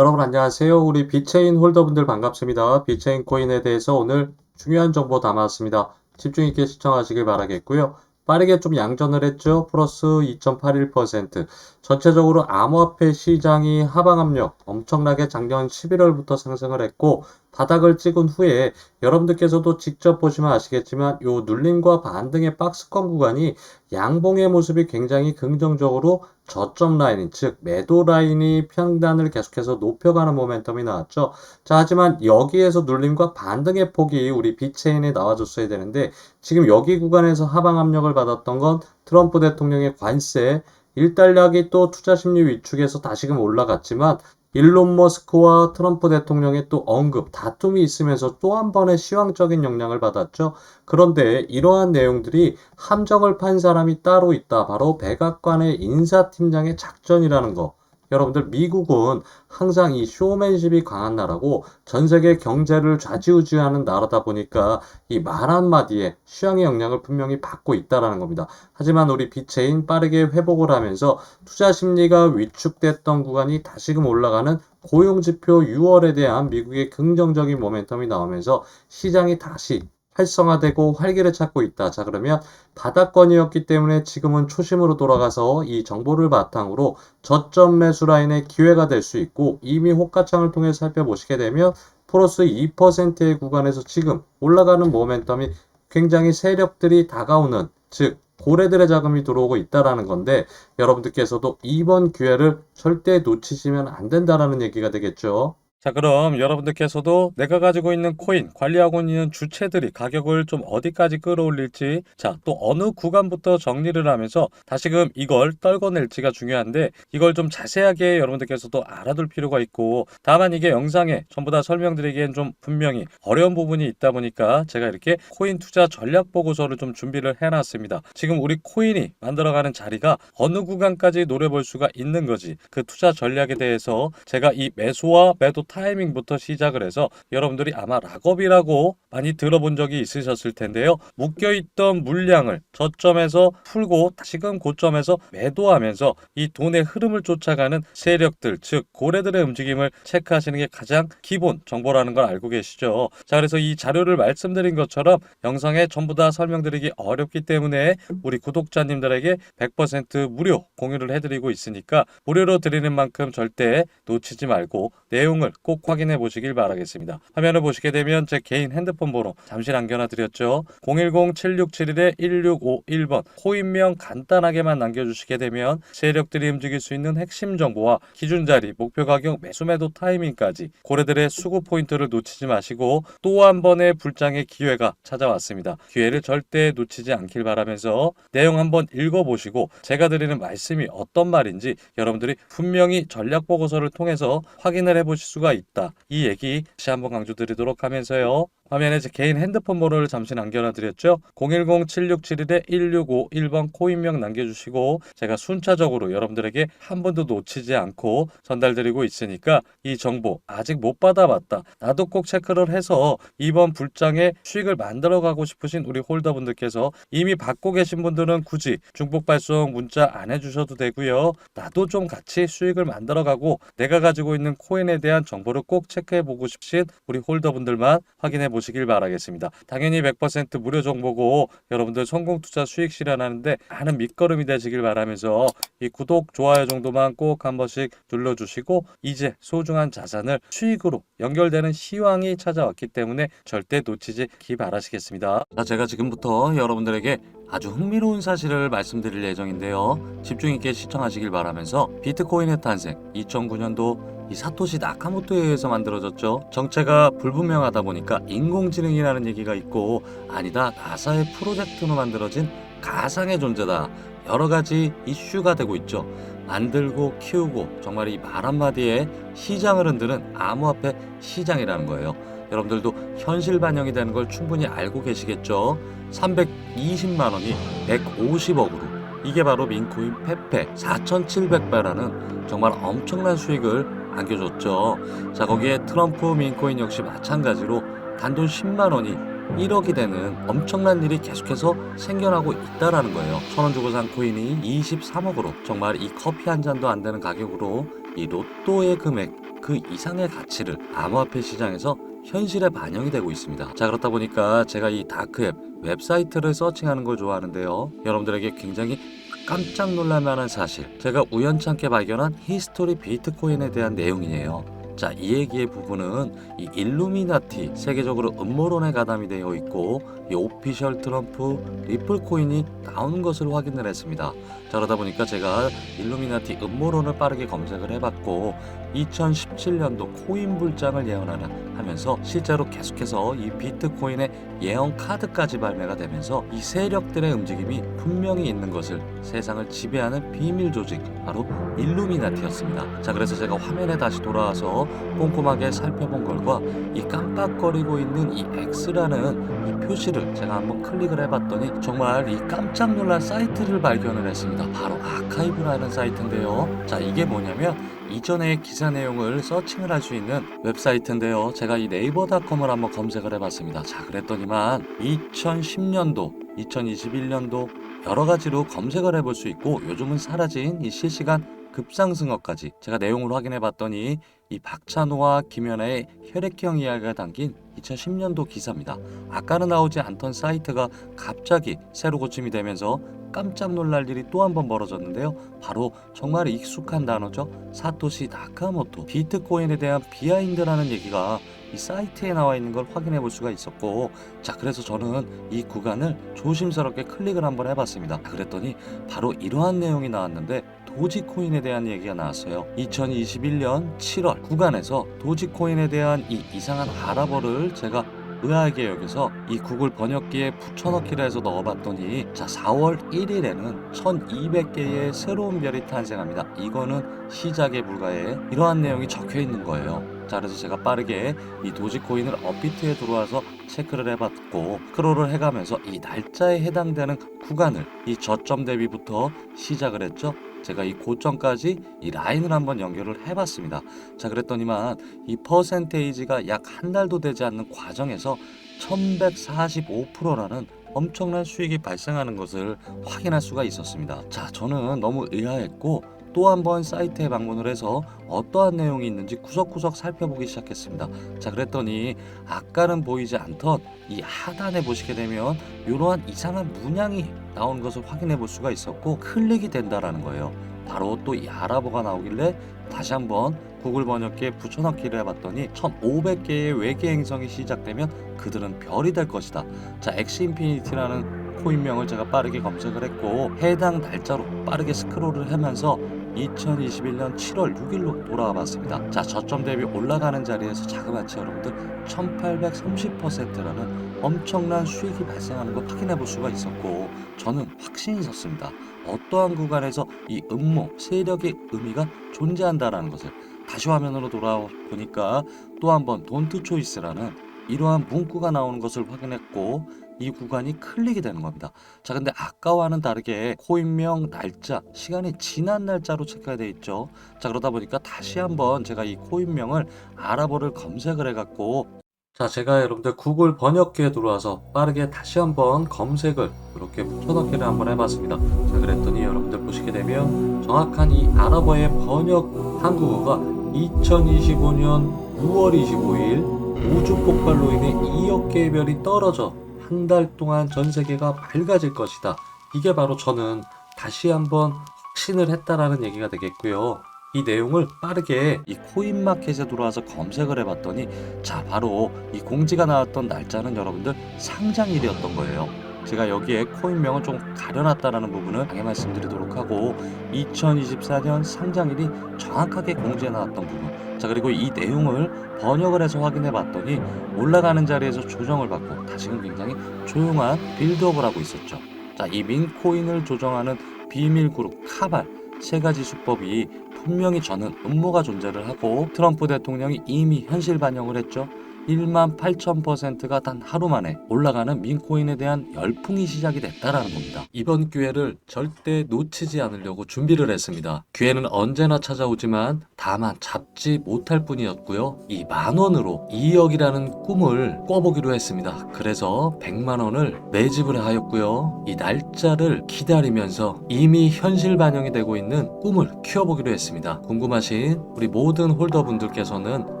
여러분 안녕하세요. 우리 비체인 홀더분들 반갑습니다. 비체인 코인에 대해서 오늘 중요한 정보 담았습니다. 집중 있게 시청하시길 바라겠고요. 빠르게 좀 양전을 했죠. 플러스 2.81%. 전체적으로 암호화폐 시장이 하방 압력 엄청나게 작년 11월부터 상승을 했고 바닥을 찍은 후에 여러분들께서도 직접 보시면 아시겠지만 요 눌림과 반등의 박스권 구간이 양봉의 모습이 굉장히 긍정적으로 저점 라인, 즉 매도 라인이 평단을 계속해서 높여가는 모멘텀이 나왔죠. 자, 하지만 여기에서 눌림과 반등의 폭이 우리 비체인에 나와줬어야 되는데 지금 여기 구간에서 하방 압력을 받았던 건 트럼프 대통령의 관세, 일단락이 또 투자 심리 위축에서 다시금 올라갔지만 일론 머스크와 트럼프 대통령의 또 언급, 다툼이 있으면서 또 한 번의 시황적인 영향을 받았죠. 그런데 이러한 내용들이 함정을 판 사람이 따로 있다. 바로 백악관의 인사팀장의 작전이라는 거. 여러분들 미국은 항상 이 쇼맨십이 강한 나라고 전 세계 경제를 좌지우지하는 나라다 보니까 이 말 한마디에 시황의 영향을 분명히 받고 있다라는 겁니다. 하지만 우리 비체인 빠르게 회복을 하면서 투자 심리가 위축됐던 구간이 다시금 올라가는 고용지표 6월에 대한 미국의 긍정적인 모멘텀이 나오면서 시장이 다시 활성화되고 활기를 찾고 있다. 자, 그러면 바닥권이었기 때문에 지금은 초심으로 돌아가서 이 정보를 바탕으로 저점 매수 라인의 기회가 될 수 있고 이미 호가창을 통해 살펴보시게 되면 플러스 2%의 구간에서 지금 올라가는 모멘텀이 굉장히 세력들이 다가오는, 즉 고래들의 자금이 들어오고 있다라는 건데 여러분들께서도 이번 기회를 절대 놓치시면 안 된다라는 얘기가 되겠죠. 자, 그럼 여러분들께서도 내가 가지고 있는 코인, 관리하고 있는 주체들이 가격을 좀 어디까지 끌어올릴지, 자, 또 어느 구간부터 정리를 하면서 다시금 이걸 떨궈낼지가 중요한데, 이걸 좀 자세하게 여러분들께서도 알아둘 필요가 있고, 다만 이게 영상에 전부 다 설명드리기엔 좀 분명히 어려운 부분이 있다 보니까 제가 이렇게 코인 투자 전략 보고서를 좀 준비를 해놨습니다. 지금 우리 코인이 만들어가는 자리가 어느 구간까지 노려볼 수가 있는 거지, 그 투자 전략에 대해서 제가 이 매수와 매도 타이밍부터 시작을 해서 여러분들이 아마 락업이라고 많이 들어본 적이 있으셨을 텐데요. 묶여있던 물량을 저점에서 풀고 다시금 고점에서 매도하면서 이 돈의 흐름을 쫓아가는 세력들, 즉 고래들의 움직임을 체크하시는 게 가장 기본 정보라는 걸 알고 계시죠. 자, 그래서 이 자료를 말씀드린 것처럼 영상에 전부 다 설명드리기 어렵기 때문에 우리 구독자님들에게 100% 무료 공유를 해드리고 있으니까 무료로 드리는 만큼 절대 놓치지 말고 내용을 꼭 확인해 보시길 바라겠습니다. 화면을 보시게 되면 제 개인 핸드폰 번호 잠시 남겨놔 드렸죠. 010-7671-1651번 코인명 간단하게만 남겨주시게 되면 세력들이 움직일 수 있는 핵심 정보와 기준자리, 목표 가격, 매수 매도 타이밍까지 고래들의 수급 포인트를 놓치지 마시고 또 한 번의 불장의 기회가 찾아왔습니다. 기회를 절대 놓치지 않길 바라면서 내용 한번 읽어보시고 제가 드리는 말씀이 어떤 말인지 여러분들이 분명히 전략 보고서를 통해서 확인을 해보실 수가 있다. 이 얘기 다시 한번 강조드리도록 하면서요. 화면에 제 개인 핸드폰 번호를 잠시 남겨놔 드렸죠. 010-7671-1651번 코인명 남겨주시고 제가 순차적으로 여러분들에게 한 번도 놓치지 않고 전달드리고 있으니까 이 정보 아직 못 받아봤다. 나도 꼭 체크를 해서 이번 불장에 수익을 만들어가고 싶으신 우리 홀더분들께서 이미 받고 계신 분들은 굳이 중복 발송 문자 안 해주셔도 되고요. 나도 좀 같이 수익을 만들어가고 내가 가지고 있는 코인에 대한 정보를 꼭 체크해보고 싶으신 우리 홀더분들만 확인해보시길 바라겠습니다. 당연히 100% 무료 정보고 여러분들 성공 투자 수익 실현하는데 많은 밑거름이 되시길 바라면서 이 구독, 좋아요 정도만 꼭 한 번씩 눌러주시고 이제 소중한 자산을 수익으로 연결되는 시황이 찾아왔기 때문에 절대 놓치지 기 바라시겠습니다. 자, 제가 지금부터 여러분들에게 아주 흥미로운 사실을 말씀드릴 예정인데요. 집중 있게 시청하시길 바라면서 비트코인의 탄생 2009년도 이 사토시 나카모토에 의해서 만들어졌죠. 정체가 불분명하다 보니까 인공지능이라는 얘기가 있고 아니다 나사의 프로젝트로 만들어진 가상의 존재다. 여러 가지 이슈가 되고 있죠. 만들고 키우고 정말 이 말 한마디에 시장을 흔드는 암호화폐 시장이라는 거예요. 여러분들도 현실 반영이 되는 걸 충분히 알고 계시겠죠. 320만 원이 150억으로 이게 바로 민코인 페페 4,700배라는 정말 엄청난 수익을 안겨줬죠. 자, 거기에 트럼프 민코인 역시 마찬가지로 단돈 10만 원이 1억이 되는 엄청난 일이 계속해서 생겨나고 있다라는 거예요. 1,000원 주고 산 코인이 23억으로 정말 이 커피 한 잔도 안 되는 가격으로 이 로또의 금액 그 그 이상의 가치를 암호화폐 시장에서 현실에 반영이 되고 있습니다. 자, 그렇다 보니까 제가 이 다크웹 웹사이트를 서칭하는 걸 좋아하는데요. 여러분들에게 굉장히 깜짝 놀랄 만한 사실, 제가 우연찮게 발견한 히스토리 비트코인에 대한 내용이에요. 자, 이 얘기의 부분은 이 일루미나티 세계적으로 음모론에 가담이 되어 있고 이 오피셜 트럼프 리플 코인이 나오는 것을 확인을 했습니다. 자, 그러다 보니까 제가 일루미나티 음모론을 빠르게 검색을 해봤고 2017년도 코인 불장을 예언하나 하면서 실제로 계속해서 이 비트코인의 예언 카드까지 발매가 되면서 이 세력들의 움직임이 분명히 있는 것을 세상을 지배하는 비밀 조직, 바로 일루미나티였습니다. 자, 그래서 제가 화면에 다시 돌아와서 꼼꼼하게 살펴본 결과 이 깜빡거리고 있는 이 X라는 이 표시를 제가 한번 클릭을 해봤더니 정말 이 깜짝 놀란 사이트를 발견을 했습니다. 바로 아카이브라는 사이트인데요. 자, 이게 뭐냐면 이전의 기사 내용을 서칭을 할 수 있는 웹사이트인데요. 제가 이 네이버닷컴을 한번 검색을 해봤습니다. 자, 그랬더니만 2010년도, 2021년도 여러 가지로 검색을 해볼 수 있고 요즘은 사라진 이 실시간 급상승어까지 제가 내용을 확인해 봤더니 이 박찬호와 김연아의 혈액형 이야기가 담긴 2010년도 기사입니다. 아까는 나오지 않던 사이트가 갑자기 새로 고침이 되면서 깜짝 놀랄 일이 또 한 번 벌어졌는데요. 바로 정말 익숙한 단어죠. 사토시 나카모토 비트코인에 대한 비하인드라는 얘기가 이 사이트에 나와 있는 걸 확인해 볼 수가 있었고, 자, 그래서 저는 이 구간을 조심스럽게 클릭을 한번 해봤습니다. 그랬더니 바로 이러한 내용이 나왔는데 도지코인에 대한 얘기가 나왔어요. 2021년 7월 구간에서 도지코인에 대한 이 이상한 아랍어를 제가 의아하게 여기서 이 구글 번역기에 붙여넣기를 해서 넣어봤더니 자, 4월 1일에는 1200개의 새로운 별이 탄생합니다. 이거는 시작에 불과해. 이러한 내용이 적혀 있는 거예요. 자, 그래서 제가 빠르게 이 도지코인을 업비트에 들어와서 체크를 해봤고 스크롤을 해가면서 이 날짜에 해당되는 구간을 이 저점 대비부터 시작을 했죠. 제가 이 고점까지 이 라인을 한번 연결을 해봤습니다. 자, 그랬더니만 이 퍼센테이지가 약 한 달도 되지 않는 과정에서 1145%라는 엄청난 수익이 발생하는 것을 확인할 수가 있었습니다. 자, 저는 너무 의아했고 또 한 번 사이트에 방문을 해서 어떠한 내용이 있는지 구석구석 살펴보기 시작했습니다. 자, 그랬더니 아까는 보이지 않던 이 하단에 보시게 되면 이러한 이상한 문양이 나오는 것을 확인해 볼 수가 있었고 클릭이 된다라는 거예요. 바로 또 이 아랍어가 나오길래 다시 한번 구글 번역기에 붙여넣기를 해봤더니 1500개의 외계 행성이 시작되면 그들은 별이 될 것이다. 자, 엑스인피니티라는 코인명을 제가 빠르게 검색을 했고 해당 날짜로 빠르게 스크롤을 하면서 2021년 7월 6일로 돌아와 봤습니다. 자, 저점 대비 올라가는 자리에서 자그마치 여러분들 1830%라는 엄청난 수익이 발생하는 걸 확인해 볼 수가 있었고 저는 확신이 섰습니다. 어떠한 구간에서 이 음모, 세력의 의미가 존재한다라는 것을 다시 화면으로 돌아와 보니까 또 한 번 돈트 초이스라는 이러한 문구가 나오는 것을 확인했고 이 구간이 클릭이 되는 겁니다. 자, 근데 아까와는 다르게 코인명, 날짜, 시간이 지난 날짜로 체크가 되어 있죠. 자, 그러다 보니까 다시 한번 제가 이 코인명을 아랍어를 검색을 해갖고 자, 제가 여러분들 구글 번역기에 들어와서 빠르게 다시 한번 검색을 이렇게 붙여넣기를 한번 해봤습니다. 자, 그랬더니 여러분들 보시게 되면 정확한 이 아랍어의 번역 한국어가 2025년 6월 25일 우주 폭발로 인해 2억 개의 별이 떨어져 한 달 동안 전 세계가 밝아질 것이다. 이게 바로 저는 다시 한번 확신을 했다라는 얘기가 되겠고요. 이 내용을 빠르게 이 코인마켓에 들어와서 검색을 해봤더니 자, 바로 이 공지가 나왔던 날짜는 여러분들 상장일이었던 거예요. 제가 여기에 코인명을 좀 가려놨다라는 부분을 강해 말씀드리도록 하고 2024년 상장일이 정확하게 공지에 나왔던 부분, 자, 그리고 이 내용을 번역을 해서 확인해 봤더니 올라가는 자리에서 조정을 받고 다시금 굉장히 조용한 빌드업을 하고 있었죠. 자, 이 민코인을 조정하는 비밀 그룹 카발 세 가지 수법이 분명히 저는 음모가 존재를 하고 트럼프 대통령이 이미 현실 반영을 했죠. 18,000%가 단 하루 만에 올라가는 민코인에 대한 열풍이 시작이 됐다라는 겁니다. 이번 기회를 절대 놓치지 않으려고 준비를 했습니다. 기회는 언제나 찾아오지만 다만 잡지 못할 뿐이었고요. 이 10,000원으로 2억이라는 꿈을 꿔보기로 했습니다. 그래서 100만원을 매집을 하였고요. 이 날짜를 기다리면서 이미 현실 반영이 되고 있는 꿈을 키워보기로 했습니다. 궁금하신 우리 모든 홀더분들께서는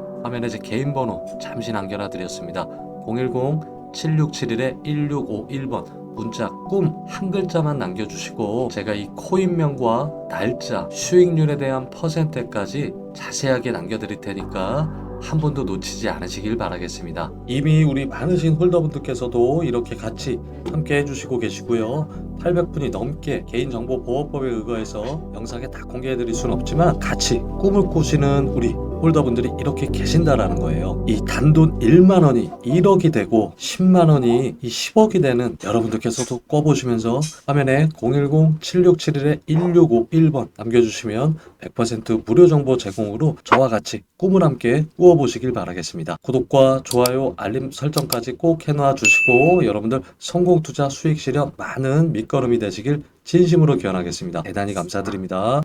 화면에 제 개인 번호 잠시 남겨놔 드렸습니다. 010-7671-1651번 문자 꿈 한 글자만 남겨주시고 제가 이 코인명과 날짜, 수익률에 대한 퍼센트까지 자세하게 남겨드릴 테니까 한 번도 놓치지 않으시길 바라겠습니다. 이미 우리 많으신 홀더분들께서도 이렇게 같이 함께 해주시고 계시고요. 800분이 넘게 개인정보보호법에 의거해서 영상에 다 공개해드릴 수는 없지만 같이 꿈을 꾸시는 우리 홀더분들이 이렇게 계신다라는 거예요. 이 단돈 1만원이 1억이 되고 10만원이 이 10억이 되는 여러분들께서도 꿔보시면서 화면에 010-7671-1651번 남겨주시면 100% 무료 정보 제공으로 저와 같이 꿈을 함께 꾸어보시길 바라겠습니다. 구독과 좋아요, 알림 설정까지 꼭 해놔 주시고 여러분들 성공 투자 수익 실현 많은 밑거름이 되시길 진심으로 기원하겠습니다. 대단히 감사드립니다.